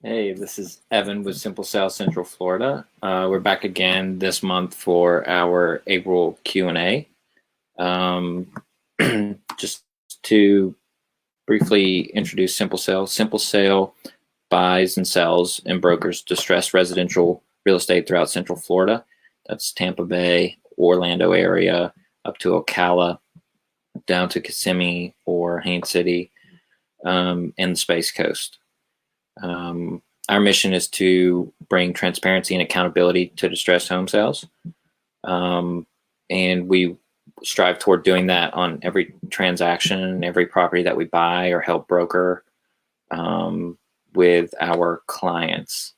Hey, this is Evan with Simple South Central Florida. We're back again this month for our April Q&A. Um, just to briefly introduce Simple Sale. Simple Sale buys and sells and brokers distressed residential real estate throughout Central Florida. That's Tampa Bay, Orlando area, up to Ocala, down to Kissimmee or Haines City, and the Space Coast. Our mission is to bring transparency and accountability to distressed home sales. And we strive toward doing that on every transaction, every property that we buy or help broker with our clients.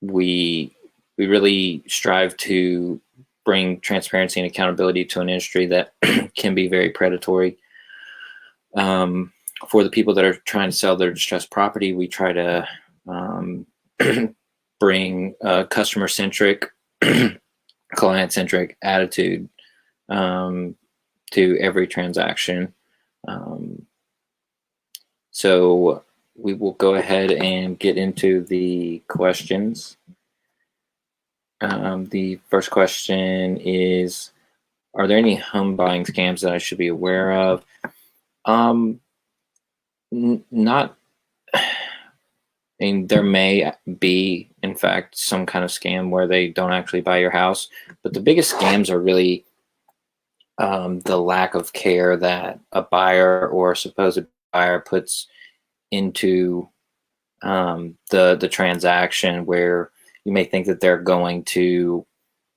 We really strive to bring transparency and accountability to an industry that can be very predatory. For the people that are trying to sell their distressed property, we try to bring a customer-centric, client-centric attitude to every transaction. So we will go ahead and get into the questions. The first question is, are there any home buying scams that I should be aware of? Not, I mean, there may be, in fact, some kind of scam where they don't actually buy your house, but the biggest scams are really the lack of care that a buyer or a supposed buyer puts into the transaction, where you may think that they're going to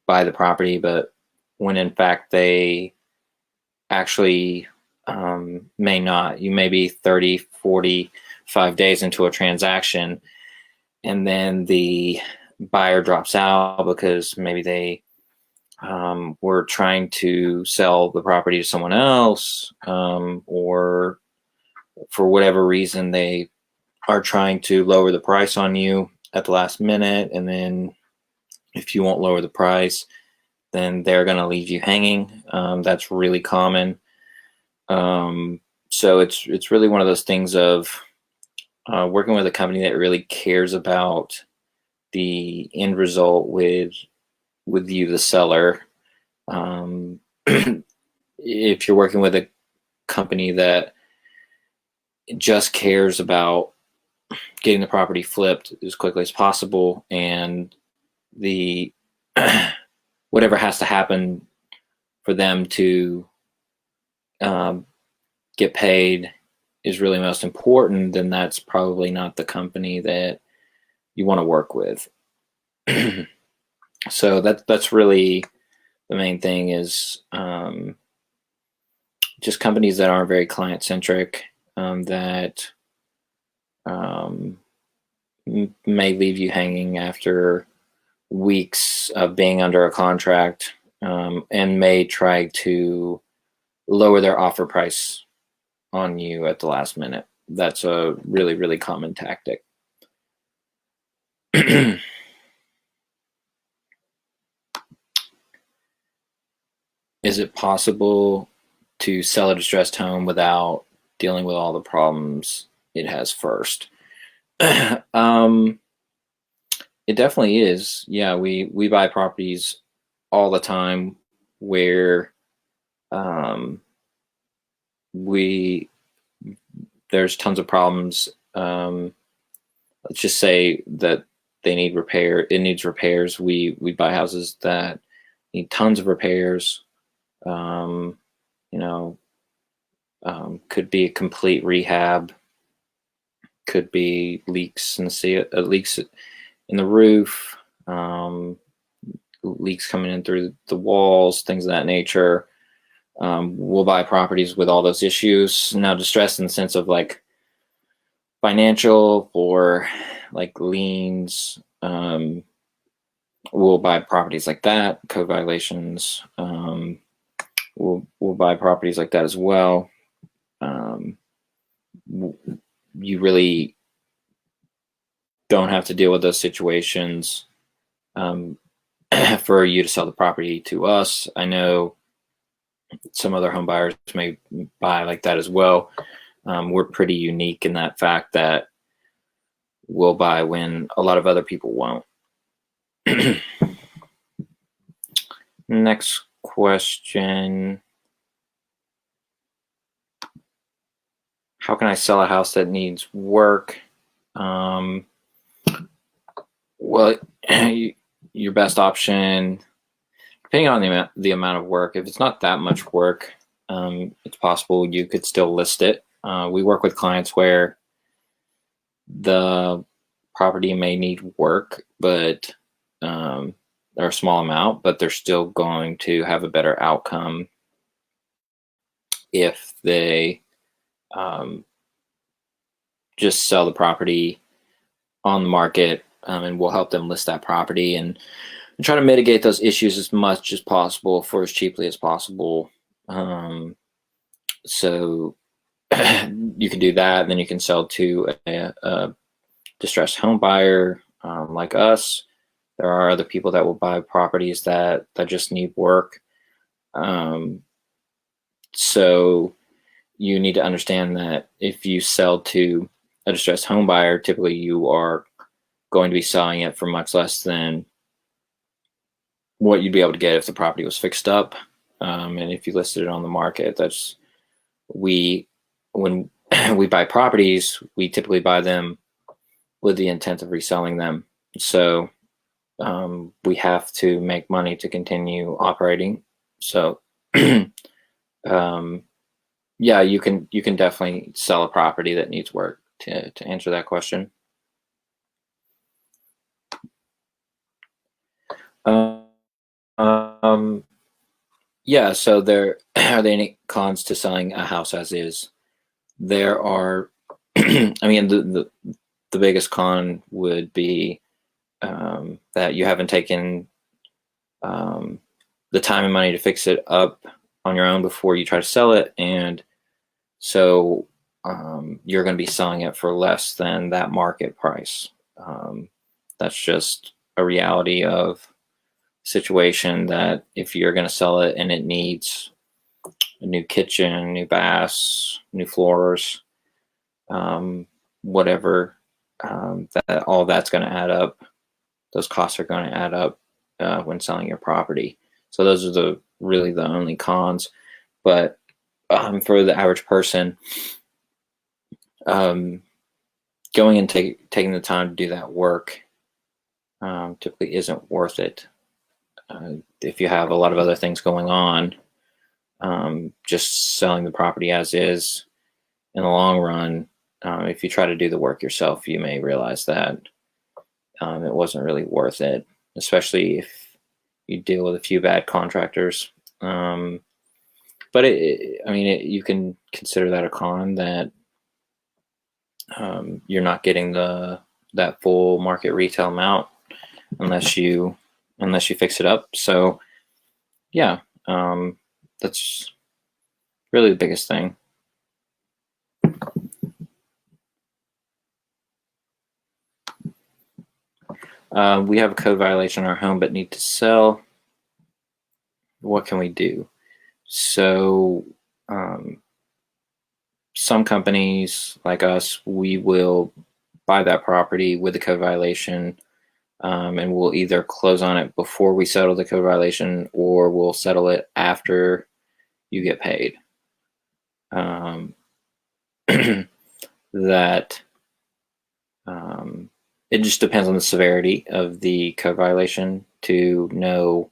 buy the property, but when in fact they actually may not. You may be 30, 45 days into a transaction, and then the buyer drops out because maybe they were trying to sell the property to someone else, or for whatever reason they are trying to lower the price on you at the last minute, and then if you won't lower the price, then they're going to leave you hanging. That's really common. So it's really one of those things of working with a company that really cares about the end result with you, the seller. If you're working with a company that just cares about getting the property flipped as quickly as possible, and the whatever has to happen for them to get paid is really most important, then that's probably not the company that you want to work with. So that's really the main thing, is just companies that aren't very client centric, that may leave you hanging after weeks of being under a contract, and may try to lower their offer price on you at the last minute. That's a really, really common tactic. Is it possible to sell a distressed home without dealing with all the problems it has first? It definitely is. Yeah, we buy properties all the time where there's tons of problems. Let's just say that they need repair. It needs repairs. We buy houses that need tons of repairs. Could be a complete rehab. Could be leaks in the roof, leaks coming in through the walls, things of that nature. We'll buy properties with all those issues. Now, distress in the sense of like financial or like liens, we'll buy properties like that. Code violations, we'll buy properties like that as well. You really don't have to deal with those situations for you to sell the property to us. I know some other home buyers may buy like that as well. We're pretty unique in that fact that will buy when a lot of other people won't. Next question. How can I sell a house that needs work? Well, your best option, depending on the amount of work, if it's not that much work, it's possible you could still list it. We work with clients where the property may need work, but they're a small amount, but they're still going to have a better outcome if they just sell the property on the market, and we'll help them list that property and try to mitigate those issues as much as possible for as cheaply as possible. So you can do that, and then you can sell to a distressed home buyer like us. There are other people that will buy properties that just need work. So you need to understand that if you sell to a distressed home buyer, typically you are going to be selling it for much less than what you'd be able to get if the property was fixed up. And if you listed it on the market, when we buy properties, we typically buy them with the intent of reselling them. So we have to make money to continue operating. So yeah, you can definitely sell a property that needs work to answer that question. Yeah, so are there any cons to selling a house as is? There are. I mean, the biggest con would be that you haven't taken the time and money to fix it up on your own before you try to sell it, and so you're going to be selling it for less than that market price. That's just a reality of situation, that if you're going to sell it and it needs a new kitchen, new baths, new floors, whatever, that all that's going to add up. Those costs are going to add up when selling your property. So those are really the only cons. But for the average person, going and taking the time to do that work typically isn't worth it. If you have a lot of other things going on, just selling the property as is, in the long run, if you try to do the work yourself, you may realize that it wasn't really worth it, especially if you deal with a few bad contractors. But you can consider that a con, that you're not getting that full market retail amount unless you fix it up. So yeah, that's really the biggest thing. We have a code violation in our home but need to sell. What can we do? So some companies like us, we will buy that property with the code violation, and we'll either close on it before we settle the code violation, or we'll settle it after you get paid. That it just depends on the severity of the code violation to know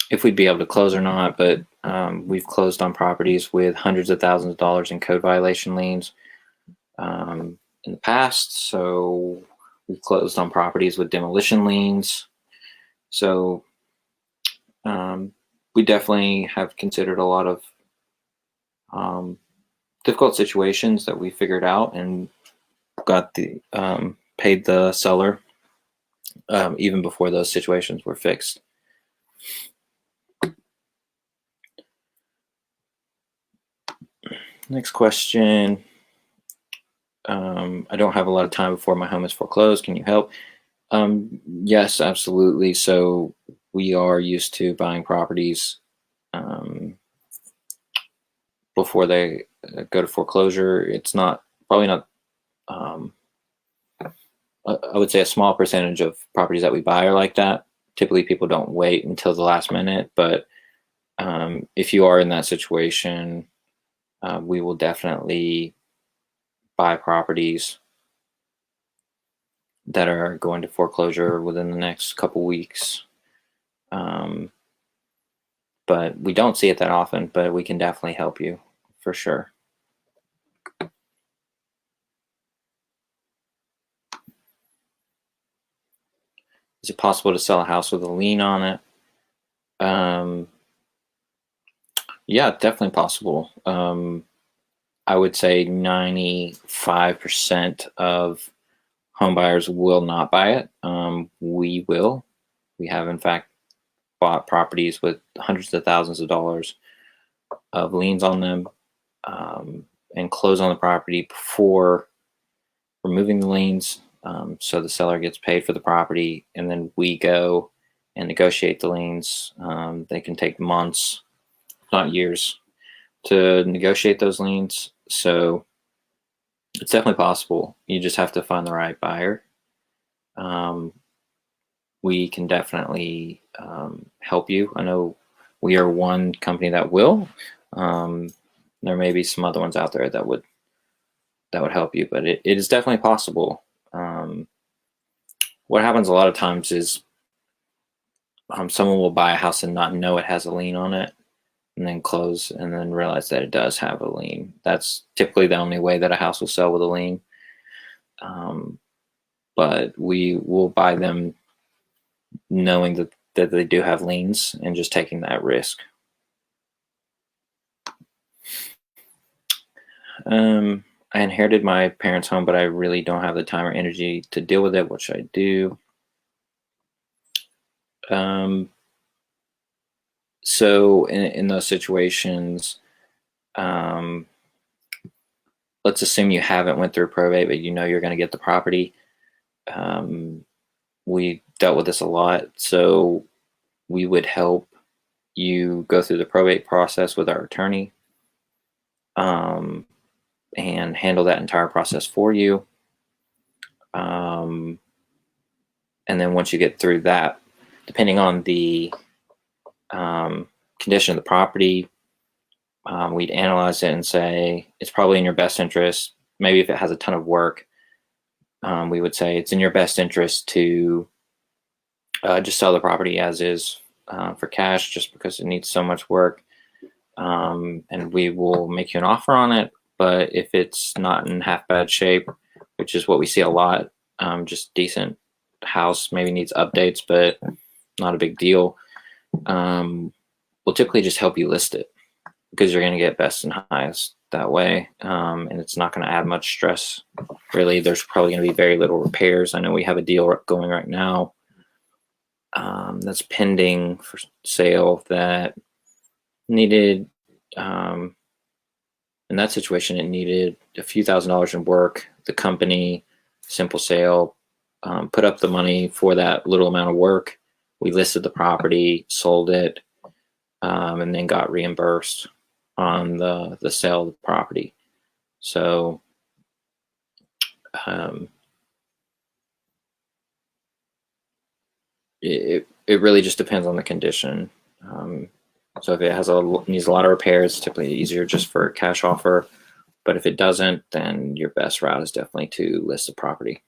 if we'd be able to close or not. But we've closed on properties with hundreds of thousands of dollars in code violation liens in the past. So we've closed on properties with demolition liens. So we definitely have considered a lot of difficult situations that we figured out and got paid the seller even before those situations were fixed. Next question. I don't have a lot of time before my home is foreclosed. Can you help? Yes, absolutely. So we are used to buying properties before they go to foreclosure. It's not probably not. I would say a small percentage of properties that we buy are like that. Typically, people don't wait until the last minute, but if you are in that situation, we will definitely buy properties that are going to foreclosure within the next couple weeks. But we don't see it that often, but we can definitely help you for sure. Is it possible to sell a house with a lien on it? Yeah, definitely possible. I would say 95% of home buyers will not buy it. We will. We have, in fact, bought properties with hundreds of thousands of dollars of liens on them, and close on the property before removing the liens. So the seller gets paid for the property, and then we go and negotiate the liens. They can take months, not years, to negotiate those liens. So it's definitely possible. You just have to find the right buyer. We can definitely help you. I know we are one company that will. There may be some other ones out there that would help you, but it is definitely possible. What happens a lot of times is someone will buy a house and not know it has a lien on it, and then close and then realize that it does have a lien. That's typically the only way that a house will sell with a lien. But we will buy them knowing that they do have liens and just taking that risk. I inherited my parents' home, but I really don't have the time or energy to deal with it. What should I do? So in those situations, let's assume you haven't went through probate, but you know you're going to get the property. We dealt with this a lot, so we would help you go through the probate process with our attorney, and handle that entire process for you. And then once you get through that, depending on the condition of the property, we'd analyze it and say it's probably in your best interest. Maybe if it has a ton of work, we would say it's in your best interest to just sell the property as is for cash, just because it needs so much work. And we will make you an offer on it. But if it's not in half bad shape, which is what we see a lot, just decent house, maybe needs updates, but not a big deal, we'll typically just help you list it, because you're going to get best and highest that way. And it's not going to add much stress. Really, there's probably going to be very little repairs. I know we have a deal going right now that's pending for sale that needed, in that situation, it needed a few $1,000s in work. The company, simple sale, put up the money for that little amount of work. We listed the property, sold it, and then got reimbursed on the sale of the property. So it really just depends on the condition. So if it needs a lot of repairs, it's typically easier just for a cash offer. But if it doesn't, then your best route is definitely to list the property.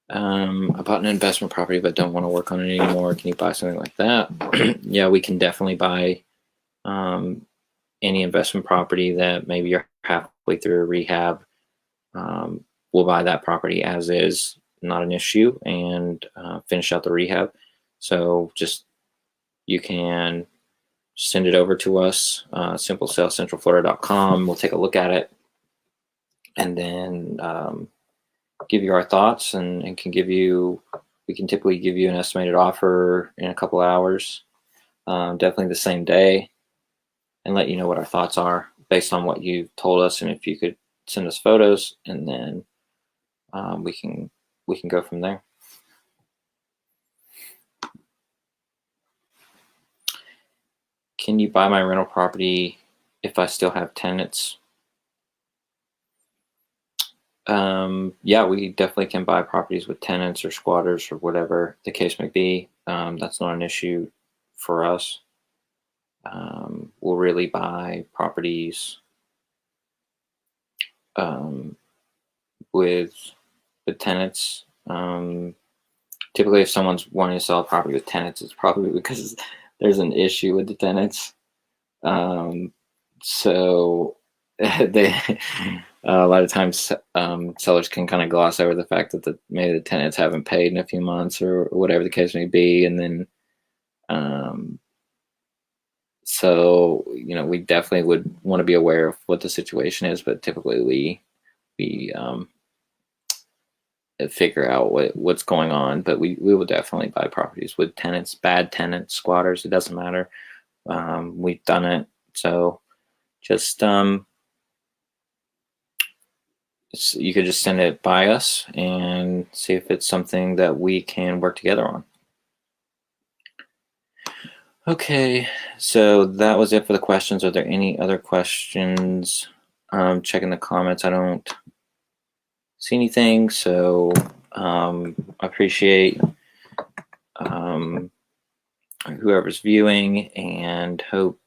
I bought an investment property but don't want to work on it anymore. Can you buy something like that? Yeah, we can definitely buy any investment property that maybe you're halfway through a rehab. We'll buy that property as is, not an issue, and finish out the rehab. So just, you can send it over to us, simplesalescentralflorida.com. We'll take a look at it, and then give you our thoughts, and we can typically give you an estimated offer in a couple hours, definitely the same day, and let you know what our thoughts are based on what you've told us. And if you could send us photos, and then we can go from there. can you buy my rental property if I still have tenants? Yeah, we definitely can buy properties with tenants or squatters or whatever the case may be. That's not an issue for us. We'll really buy properties um, with tenants. Typically, if someone's wanting to sell a property with tenants, it's probably because there's an issue with the tenants. So they a lot of times sellers can kind of gloss over the fact that maybe the tenants haven't paid in a few months or whatever the case may be, and then so we definitely would want to be aware of what the situation is, but typically we figure out what's going on. But we will definitely buy properties with tenants, bad tenants, squatters. It doesn't matter. We've done it, so just you could just send it by us and see if it's something that we can work together on. Okay, so that was it for the questions. Are there any other questions? Checking the comments, I don't see anything, so I appreciate whoever's viewing and hope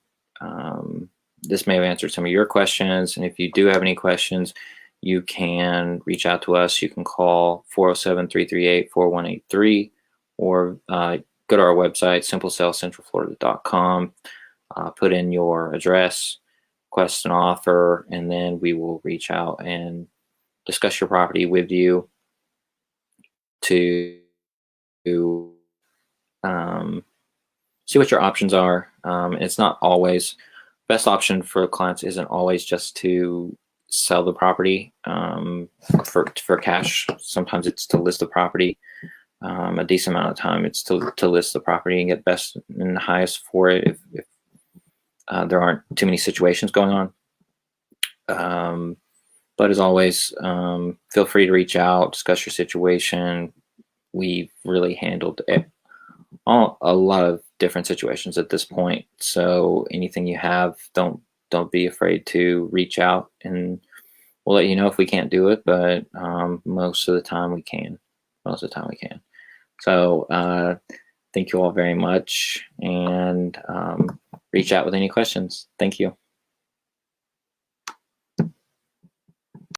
this may have answered some of your questions. And if you do have any questions, you can reach out to us. You can call 407-338-4183 or go to our website, simplesalescentralflorida.com, put in your address, request an offer, and then we will reach out and discuss your property with you to see what your options are. It's not always, best option for clients isn't always just to sell the property for cash. Sometimes it's to list the property. A decent amount of time it's to list the property and get best and highest for it if there aren't too many situations going on. But as always, feel free to reach out, discuss your situation. We've really handled a lot of different situations at this point. So anything you have, don't be afraid to reach out, and we'll let you know if we can't do it. But most of the time we can. So thank you all very much, and reach out with any questions. Thank you.